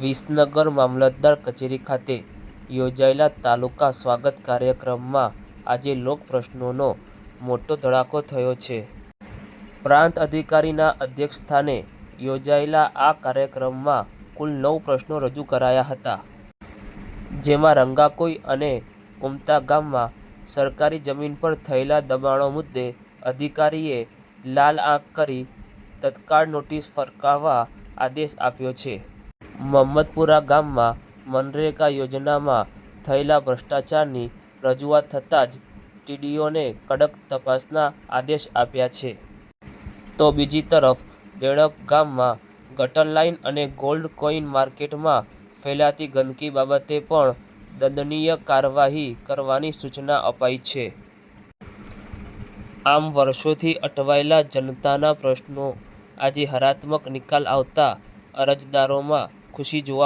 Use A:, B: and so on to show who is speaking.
A: વિસનગર મામલતદાર કચેરી ખાતે યોજાયેલા તાલુકા સ્વાગત કાર્યક્રમમાં આજે લોક પ્રશ્નોનો મોટો ધડાકો થયો છે. પ્રાંત અધિકારીના અધ્યક્ષસ્થાને યોજાયેલા આ કાર્યક્રમમાં કુલ 9 પ્રશ્નો રજૂ કરાયા હતા. જેમાં રંગાકોઈ અને ઉમતા ગામમાં સરકારી જમીન પર થયેલા દબાણો મુદ્દે અધિકારીએ લાલ આંખ કરી તત્કાળ નોટિસ ફરકાવવા આદેશ આપ્યો છે. મહમ્મદપુરા ગામમાં મનરેગા યોજનામાં થયેલા ભ્રષ્ટાચારની રજૂઆત થતાં જ ટીડીઓને કડક તપાસના આદેશ આપ્યા છે. તો બીજી તરફ દેડપ ગામમાં ગટર લાઇન અને ગોલ્ડ કોઇન માર્કેટમાં ફેલાતી ગંદકી બાબતે પણ દંડનીય કાર્યવાહી કરવાની સૂચના અપાઈ છે. આમ વર્ષોથી અટવાયેલા જનતાના પ્રશ્નો આજે હકારાત્મક નિકાલ આવતા અરજદારોમાં ખુશી જોવા